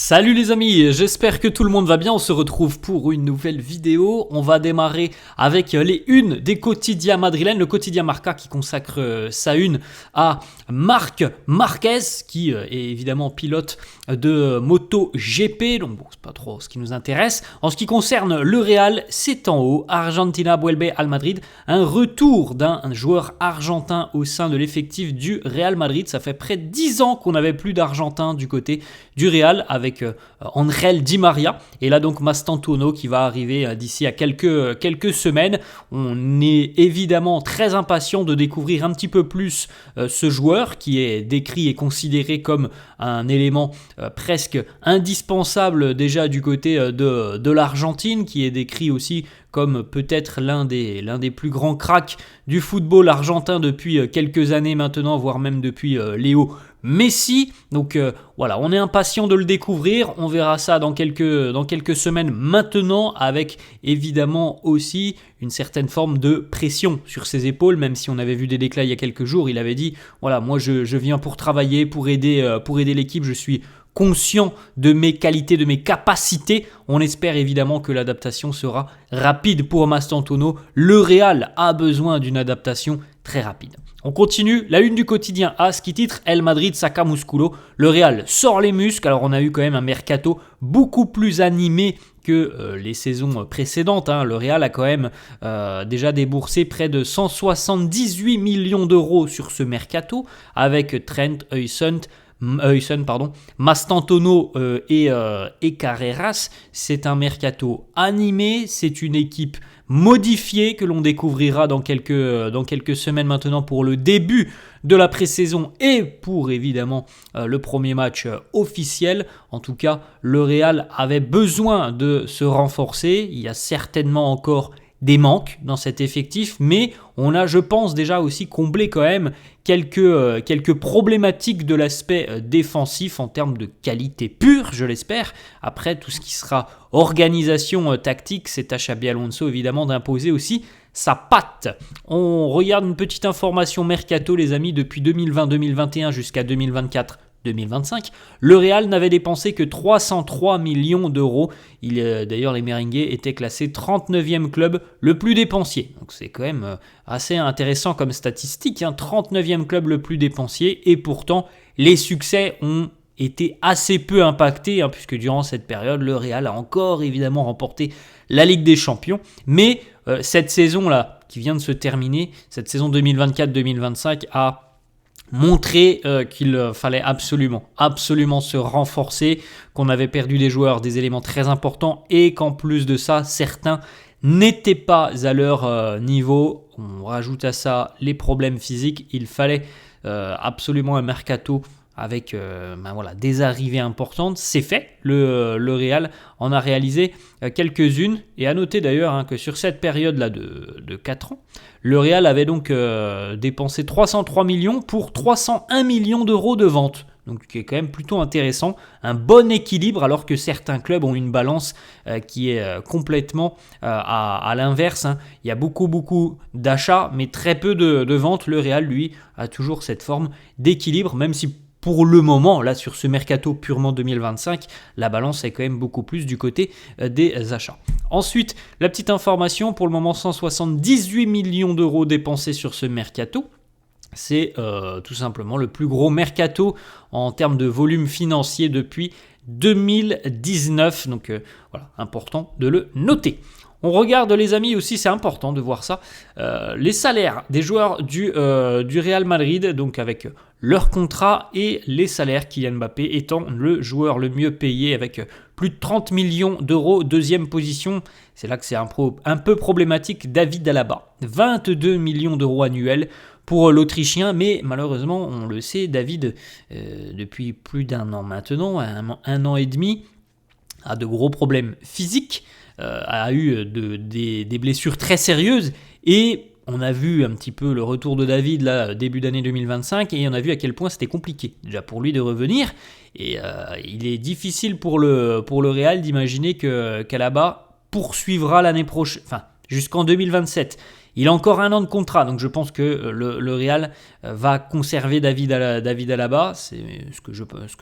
Salut les amis, j'espère que tout le monde va bien, on se retrouve pour une nouvelle vidéo. On va démarrer avec les unes des quotidiens madrilènes, le quotidien Marca qui consacre sa une à Marc Marquez qui est évidemment pilote de MotoGP, donc bon, c'est pas trop ce qui nous intéresse. En ce qui concerne le Real, c'est en haut, Argentina vuelve al Madrid, un retour d'un joueur argentin au sein de l'effectif du Real Madrid. Ça fait près de 10 ans qu'on n'avait plus d'Argentins du côté du Real avec Angel Di Maria et là donc Mastantuono qui va arriver d'ici à quelques semaines. On est évidemment très impatient de découvrir un petit peu plus ce joueur qui est décrit et considéré comme un élément presque indispensable déjà du côté de l'Argentine, qui est décrit aussi comme peut-être l'un des plus grands cracks du football argentin depuis quelques années maintenant, voire même depuis Léo Messi. Donc voilà, on est impatient de le découvrir, on verra ça dans quelques semaines maintenant, avec évidemment aussi une certaine forme de pression sur ses épaules, même si on avait vu des déclats il y a quelques jours. Il avait dit, voilà, moi je viens pour travailler, pour aider l'équipe, je suis conscient de mes qualités, de mes capacités. On espère évidemment que l'adaptation sera rapide pour Mastantuono. Le Real a besoin d'une adaptation très rapide. On continue, la une du quotidien AS qui titre El Madrid saca musculo. Le Real sort les muscles. Alors on a eu quand même un mercato beaucoup plus animé que les saisons précédentes. Le Real a quand même déjà déboursé près de 178 millions d'euros sur ce mercato avec Trent, Mastantuono et Carreras. C'est un mercato animé, c'est une équipe modifiée que l'on découvrira dans quelques semaines maintenant pour le début de la pré-saison et pour évidemment le premier match officiel. En tout cas, le Real avait besoin de se renforcer. Il y a certainement encore des manques dans cet effectif, mais on a, je pense, déjà aussi comblé quand même quelques problématiques de l'aspect défensif en termes de qualité pure, je l'espère. Après, tout ce qui sera organisation tactique, c'est à Xabi Alonso évidemment d'imposer aussi sa patte. On regarde une petite information mercato, les amis, depuis 2020-2021 jusqu'à 2024-2025, le Real n'avait dépensé que 303 millions d'euros. D'ailleurs, les Merengues étaient classés 39e club le plus dépensier. Donc c'est quand même assez intéressant comme statistique, 39e club le plus dépensier, et pourtant les succès ont été assez peu impactés, puisque durant cette période, le Real a encore évidemment remporté la Ligue des Champions. Mais cette saison-là, qui vient de se terminer, cette saison 2024-2025, a montré qu'il fallait absolument se renforcer, qu'on avait perdu des joueurs, des éléments très importants, et qu'en plus de ça, certains n'étaient pas à leur niveau. On rajoute à ça les problèmes physiques. Il fallait absolument un mercato avec des arrivées importantes. C'est fait, le Real en a réalisé quelques-unes, et à noter d'ailleurs que sur cette période-là de 4 ans, le Real avait donc dépensé 303 millions pour 301 millions d'euros de vente. Donc qui est quand même plutôt intéressant, un bon équilibre, alors que certains clubs ont une balance qui est complètement à l'inverse. Il y a beaucoup d'achats, mais très peu de ventes. Le Real, lui, a toujours cette forme d'équilibre, même si pour le moment, là sur ce mercato purement 2025, la balance est quand même beaucoup plus du côté des achats. Ensuite, la petite information, pour le moment 178 millions d'euros dépensés sur ce mercato. C'est tout simplement le plus gros mercato en termes de volume financier depuis 2019. Donc voilà, important de le noter. On regarde, les amis, aussi, c'est important de voir ça, les salaires des joueurs du Real Madrid, donc avec leur contrat et les salaires, Kylian Mbappé étant le joueur le mieux payé avec plus de 30 millions d'euros, deuxième position. C'est là que c'est un peu problématique. David Alaba, 22 millions d'euros annuels pour l'Autrichien, mais malheureusement, on le sait, David, depuis plus d'un an maintenant, un an et demi, a de gros problèmes physiques, a eu des blessures très sérieuses, et on a vu un petit peu le retour de David là, début d'année 2025, et on a vu à quel point c'était compliqué déjà pour lui de revenir, et il est difficile pour le Real d'imaginer qu'Alaba poursuivra l'année prochaine, jusqu'en 2027. Il a encore 1 an de contrat, donc je pense que le Real va conserver David Alaba, c'est ce que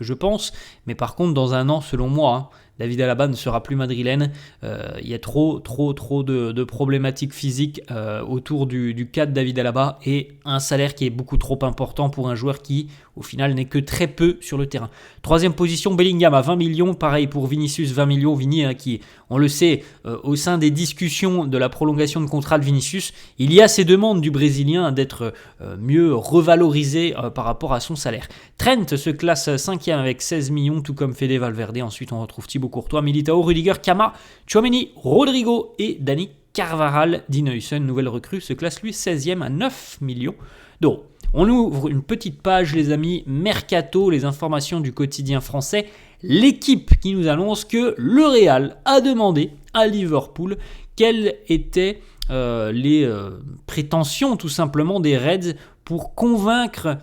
je pense. Mais par contre, dans 1 an, selon moi, David Alaba ne sera plus madrilène. Il y a trop de problématiques physiques autour du cas de David Alaba et un salaire qui est beaucoup trop important pour un joueur qui, au final, n'est que très peu sur le terrain. 3e position, Bellingham à 20 millions. Pareil pour Vinicius, 20 millions. Vini, qui, on le sait, au sein des discussions de la prolongation de contrat de Vinicius, il y a ces demandes du Brésilien d'être mieux revalorisé par rapport à son salaire. Trent se classe 5e avec 16 millions, tout comme Fede Valverde. Ensuite, on retrouve Thibaut Courtois, Militao, Rudiger, Kama, Tchouaméni, Rodrigo et Dani Carvajal. Dean Huijsen, nouvelle recrue, se classe lui 16e à 9 millions d'euros. On ouvre une petite page, les amis, Mercato, les informations du quotidien français. L'équipe qui nous annonce que le Real a demandé à Liverpool quelles étaient les prétentions tout simplement des Reds pour convaincre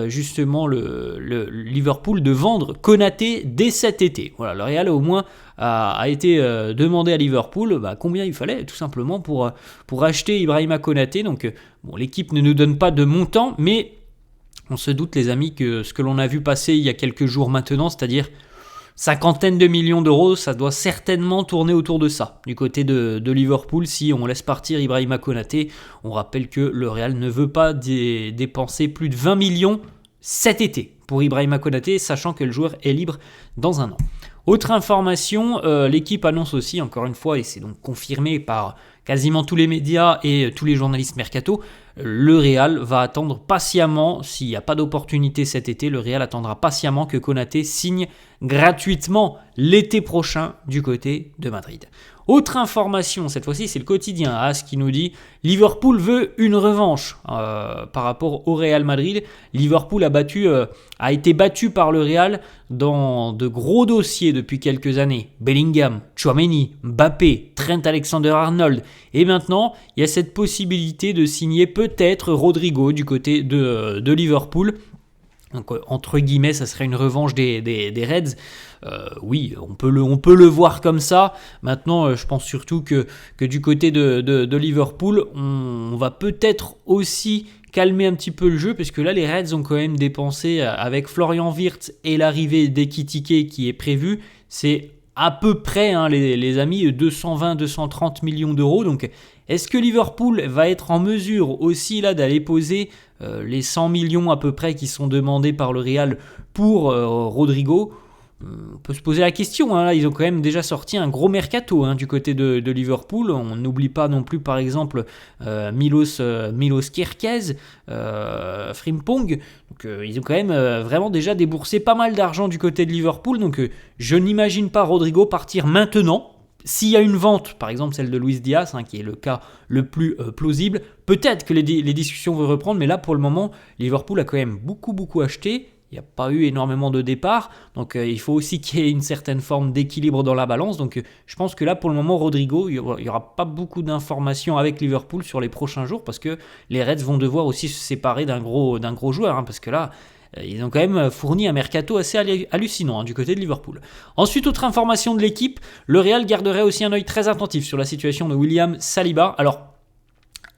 justement le Liverpool de vendre Konaté dès cet été. Voilà, le Real au moins a été demandé à Liverpool combien il fallait tout simplement pour acheter Ibrahima Konaté. Donc l'équipe ne nous donne pas de montant, mais on se doute les amis que ce que l'on a vu passer il y a quelques jours maintenant, c'est-à-dire 50 de millions d'euros, ça doit certainement tourner autour de ça. Du côté de Liverpool, si on laisse partir Ibrahima Konaté, on rappelle que le Real ne veut pas dépenser plus de 20 millions cet été pour Ibrahima Konaté, sachant que le joueur est libre dans 1 an. Autre information, l'équipe annonce aussi, encore une fois, et c'est donc confirmé par quasiment tous les médias et tous les journalistes mercato, le Real va attendre patiemment, s'il n'y a pas d'opportunité cet été, le Real attendra patiemment que Konaté signe gratuitement l'été prochain du côté de Madrid. Autre information, cette fois-ci c'est le quotidien AS qui nous dit Liverpool veut une revanche par rapport au Real Madrid. Liverpool a été battu par le Real dans de gros dossiers depuis quelques années. Bellingham, Tchouaméni, Mbappé, Trent Alexander-Arnold. Et maintenant, il y a cette possibilité de signer peut-être Rodrigo du côté de Liverpool. Donc, entre guillemets, ça serait une revanche des Reds. Oui, on peut le voir comme ça. Maintenant, je pense surtout que du côté de Liverpool, on va peut-être aussi calmer un petit peu le jeu, parce que là, les Reds ont quand même dépensé, avec Florian Wirtz et l'arrivée d'Ekitike qui est prévue, c'est à peu près, les amis, 220-230 millions d'euros. Donc, est-ce que Liverpool va être en mesure aussi là d'aller poser les 100 millions à peu près qui sont demandés par le Real pour Rodrigo? On peut se poser la question, là, ils ont quand même déjà sorti un gros mercato du côté de Liverpool. On n'oublie pas non plus par exemple Milos Kerkez, Frimpong. Donc, ils ont quand même vraiment déjà déboursé pas mal d'argent du côté de Liverpool. Donc je n'imagine pas Rodrigo partir maintenant. S'il y a une vente, par exemple celle de Luis Diaz, qui est le cas le plus plausible, peut-être que les discussions vont reprendre, mais là pour le moment, Liverpool a quand même beaucoup acheté. Il n'y a pas eu énormément de départs, donc il faut aussi qu'il y ait une certaine forme d'équilibre dans la balance. Donc je pense que là pour le moment, Rodrigo, il n'y aura pas beaucoup d'informations avec Liverpool sur les prochains jours, parce que les Reds vont devoir aussi se séparer d'un gros joueur, parce que là, ils ont quand même fourni un mercato assez hallucinant du côté de Liverpool. Ensuite, autre information de l'équipe, le Real garderait aussi un œil très attentif sur la situation de William Saliba. Alors,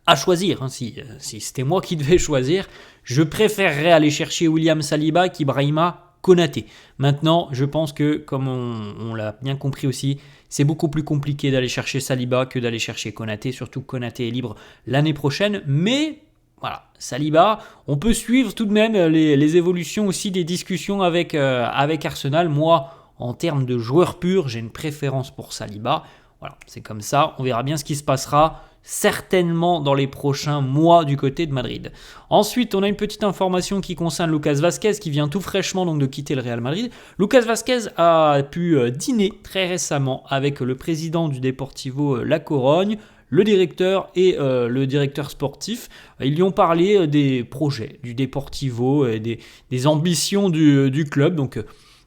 à choisir, si c'était moi qui devais choisir, je préférerais aller chercher William Saliba qu'Ibrahima Konaté. Maintenant, je pense que, comme on l'a bien compris aussi, c'est beaucoup plus compliqué d'aller chercher Saliba que d'aller chercher Konaté, surtout que Konaté est libre l'année prochaine, mais voilà, Saliba, on peut suivre tout de même les évolutions aussi des discussions avec Arsenal. Moi, en termes de joueur pur, j'ai une préférence pour Saliba. Voilà, c'est comme ça, on verra bien ce qui se passera certainement dans les prochains mois du côté de Madrid. Ensuite, on a une petite information qui concerne Lucas Vazquez qui vient tout fraîchement donc de quitter le Real Madrid. Lucas Vazquez a pu dîner très récemment avec le président du Deportivo La Corogne, le directeur et le directeur sportif. Ils lui ont parlé des projets du Deportivo et des ambitions du club. Donc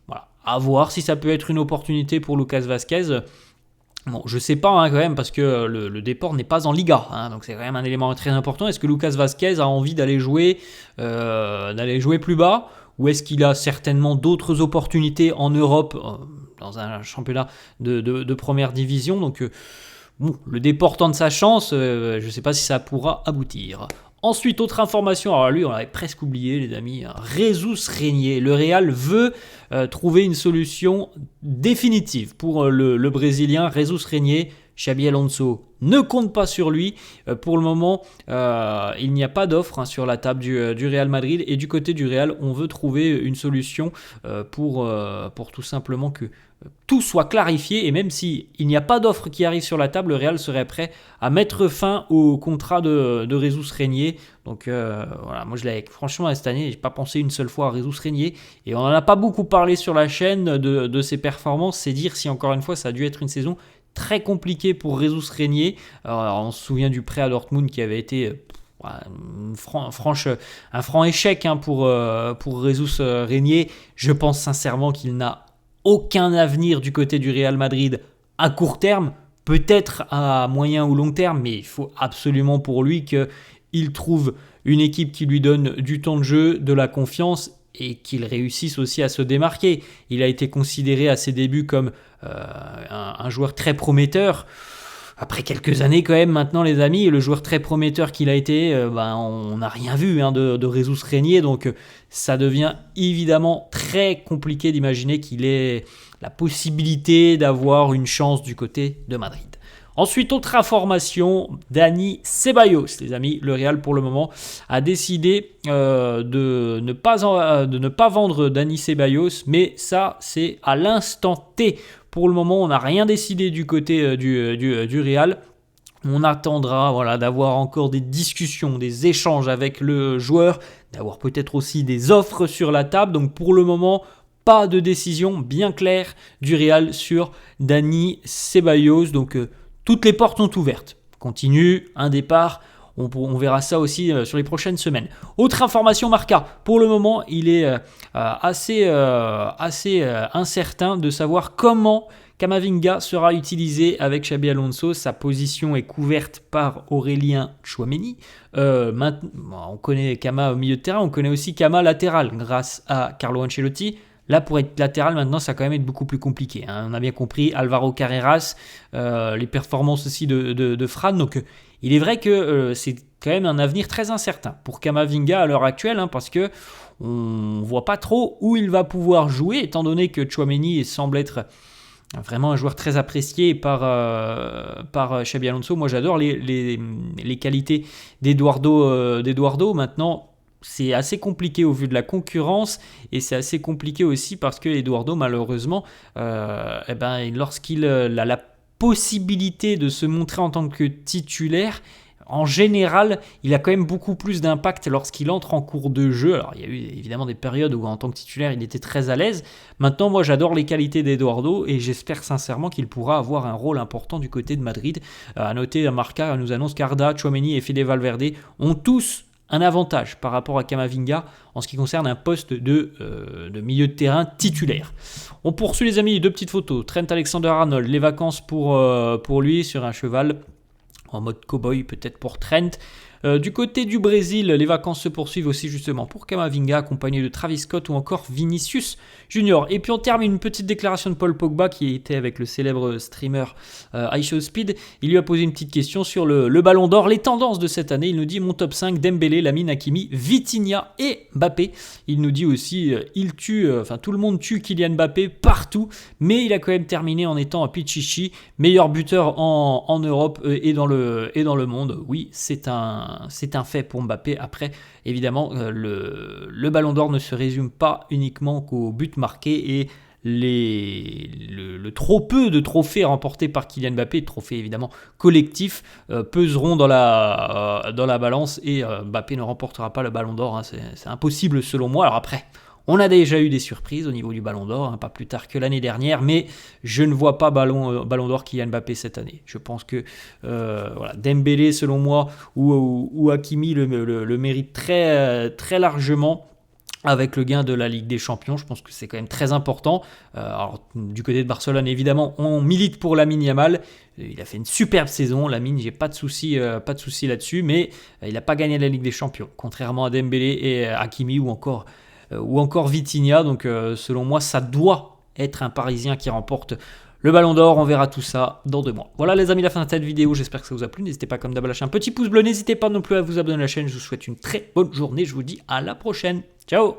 voilà, à voir si ça peut être une opportunité pour Lucas Vazquez. Bon, je sais pas quand même, parce que le Deport n'est pas en Liga, donc c'est quand même un élément très important. Est-ce que Lucas Vazquez a envie d'aller jouer plus bas, ou est-ce qu'il a certainement d'autres opportunités en Europe, dans un championnat de première division? Donc bon, le déportant de sa chance, je ne sais pas si ça pourra aboutir. Ensuite, autre information, alors lui on l'avait presque oublié les amis, Jesus Régnier. Le Real veut trouver une solution définitive pour le Brésilien Jesus Régnier. Xabi Alonso ne compte pas sur lui. Pour le moment, il n'y a pas d'offre sur la table du Real Madrid. Et du côté du Real, on veut trouver une solution pour tout simplement que tout soit clarifié. Et même s'il n'y a pas d'offre qui arrive sur la table, le Real serait prêt à mettre fin au contrat de Jesus Régnier. Donc voilà, moi franchement cette année, je n'ai pas pensé une seule fois à Jesus Régnier. Et on n'en a pas beaucoup parlé sur la chaîne de ses performances. C'est dire si encore une fois ça a dû être une saison très compliqué pour Jesus Régnier. Alors, on se souvient du prêt à Dortmund qui avait été un franc échec pour Jesus Régnier. Je pense sincèrement qu'il n'a aucun avenir du côté du Real Madrid à court terme, peut-être à moyen ou long terme, mais il faut absolument pour lui qu'il trouve une équipe qui lui donne du temps de jeu, de la confiance et qu'il réussisse aussi à se démarquer. Il a été considéré à ses débuts comme un joueur très prometteur. Après quelques années quand même maintenant les amis, le joueur très prometteur qu'il a été, on n'a rien vu de Jesus Régnier, donc ça devient évidemment très compliqué d'imaginer qu'il ait la possibilité d'avoir une chance du côté de Madrid. Ensuite, autre information, Dani Ceballos, les amis, le Real pour le moment a décidé de ne pas vendre Dani Ceballos, mais ça c'est à l'instant T. Pour le moment, on n'a rien décidé du côté du Real. On attendra d'avoir encore des discussions, des échanges avec le joueur, d'avoir peut-être aussi des offres sur la table. Donc pour le moment, pas de décision bien claire du Real sur Dani Ceballos. Donc toutes les portes sont ouvertes. Continue, un départ. On verra ça aussi sur les prochaines semaines. Autre information, Marca. Pour le moment, il est assez incertain de savoir comment Camavinga sera utilisé avec Xabi Alonso. Sa position est couverte par Aurélien Tchouaméni. On connaît Kama au milieu de terrain. On connaît aussi Kama latéral grâce à Carlo Ancelotti. Là, pour être latéral, maintenant, ça va quand même être beaucoup plus compliqué. On a bien compris, Alvaro Carreras, les performances aussi de Fran. Donc, il est vrai que c'est quand même un avenir très incertain pour Camavinga à l'heure actuelle, parce que on ne voit pas trop où il va pouvoir jouer, étant donné que Tchouaméni semble être vraiment un joueur très apprécié par Xabi Alonso. Moi, j'adore les qualités d'Eduardo. Maintenant, c'est assez compliqué au vu de la concurrence et c'est assez compliqué aussi parce que Eduardo malheureusement lorsqu'il a la possibilité de se montrer en tant que titulaire, en général il a quand même beaucoup plus d'impact lorsqu'il entre en cours de jeu. Alors il y a eu évidemment des périodes où en tant que titulaire il était très à l'aise. Maintenant moi j'adore les qualités d'Eduardo et j'espère sincèrement qu'il pourra avoir un rôle important du côté de Madrid. À noter, Marca nous annonce qu'Arda, Tchouaméni et Fede Valverde ont tous un avantage par rapport à Camavinga en ce qui concerne un poste de milieu de terrain titulaire. On poursuit les amis, deux petites photos. Trent Alexander-Arnold, les vacances pour lui sur un cheval en mode cow-boy peut-être pour Trent. Du côté du Brésil, les vacances se poursuivent aussi justement pour Camavinga, accompagné de Travis Scott ou encore Vinicius Junior. Et puis on termine une petite déclaration de Paul Pogba qui était avec le célèbre streamer iShowSpeed. Il lui a posé une petite question sur le Ballon d'Or, les tendances de cette année. Il nous dit mon top 5, Dembélé, Lamine, Hakimi, Vitinha et Mbappé. Il nous dit aussi tout le monde tue Kylian Mbappé partout, mais il a quand même terminé en étant un Pichichi, meilleur buteur en Europe et dans le monde. Oui, c'est un fait pour Mbappé. Après, évidemment, le Ballon d'Or ne se résume pas uniquement qu'aux buts marqués et le trop peu de trophées remportés par Kylian Mbappé, trophées évidemment collectifs, peseront dans la balance et Mbappé ne remportera pas le Ballon d'Or. C'est impossible selon moi. Alors après, on a déjà eu des surprises au niveau du Ballon d'Or, pas plus tard que l'année dernière, mais je ne vois pas Ballon d'Or Kylian Mbappé cette année. Je pense que Dembélé, selon moi, ou Hakimi le mérite très, très largement avec le gain de la Ligue des Champions. Je pense que c'est quand même très important. Alors, du côté de Barcelone, évidemment, on milite pour Lamine Yamal. Il a fait une superbe saison, Lamine, j'ai pas de souci là-dessus, mais il n'a pas gagné la Ligue des Champions, contrairement à Dembélé et Hakimi ou encore Vitinha. Donc selon moi, ça doit être un Parisien qui remporte le Ballon d'Or, on verra tout ça dans 2 mois. Voilà les amis, la fin de cette vidéo, j'espère que ça vous a plu. N'hésitez pas comme d'hab à lâcher un petit pouce bleu, n'hésitez pas non plus à vous abonner à la chaîne. Je vous souhaite une très bonne journée, je vous dis à la prochaine. Ciao.